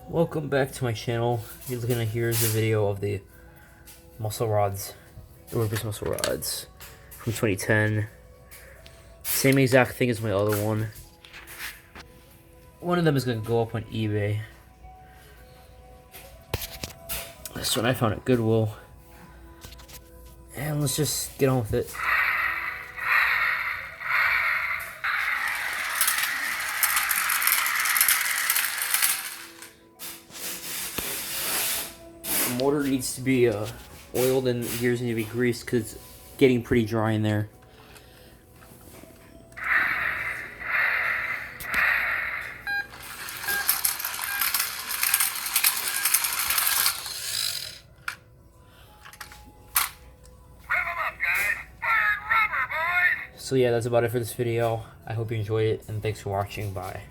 Welcome back to my channel. You're looking at here's a video of the muscle rods, the Olympus muscle rods from 2010. Same exact thing as my other one. One of them is going to go up on eBay. This one I found at Goodwill. And let's just get on with it. The motor needs to be oiled and the gears need to be greased because it's getting pretty dry in there. So yeah, that's about it for this video. I hope you enjoyed it and thanks for watching. Bye.